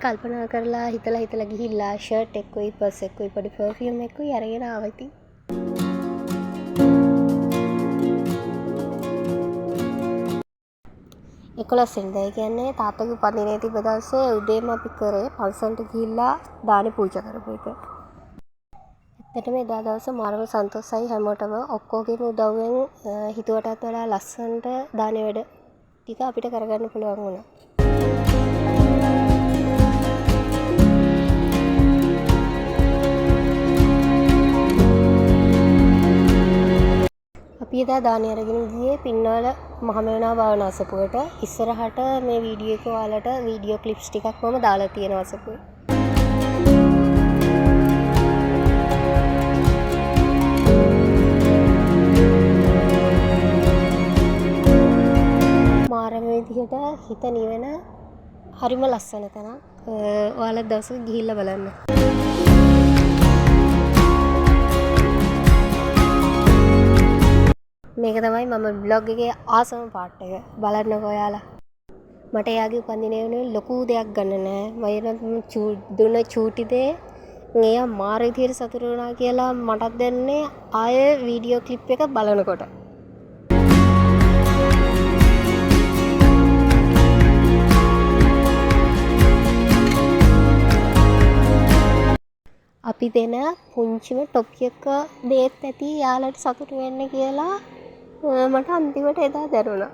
කල්පනා කරලා හිතලා ගිහිල්ලා ෂර්ට් එක්කුයි පර්ස් එක්කුයි පොඩි පර්ෆියුම් එක්කුයි අරගෙන ආවා ඉතින්. 11 වෙනිදා. ඒ කියන්නේ තාත්තගේ උපන්දිනේ තිබ්බ දවසේ උදේම අපි කරේ පන්සලට ගිහිල්ලා දානේ පූජා කරපු එක. ඇත්තටම එදා දවස මාරම සන්තෝෂයි හැමෝටම ඔක්කොගේම උදව්වෙන් හිතුවටත් වඩා ලස්සනට දානේ වැඩ ටික අපිට කරගන්න පුළුවන් වුණා. අපි එදා දානේ අරගෙන ගියේ පින්නවල මහමෙවුනා භාවනා අසපුවට. ඉස්සරහට මේ වීඩියෝ එක ඔයාලට වීඩියෝ ක්ලිප්ස් ටිකක් මම දාලා තියෙනවා අසපුවේ. මාරම විදිහට හිත නිවෙන හරිම ලස්සන තැනක්. ඔයාලා දවසක ගිහිල්ලා බලන්න. මේක තමයි මම බ්ලොග් එකේ ආසම පාර්ට් එක. බලන්නකෝ ඔයාලා. මට එයාගේ උපන්දිනේ වෙනුවෙන් ලොකු දෙයක් ගන්න නෑ. මම දුන්න චූටි දේ එයා මාර විදිහට සතුටු වුණා කියලා මටත් දැනන්නේ ආයේ වීඩියෝ ක්ලිප් එක බලනකොට. අපි දෙන පුංචිම ටොපි එක දේත් ඇති යාළුවට සතුටු වෙන්න කියලා මට අන්තිමට එදා දැනුණා.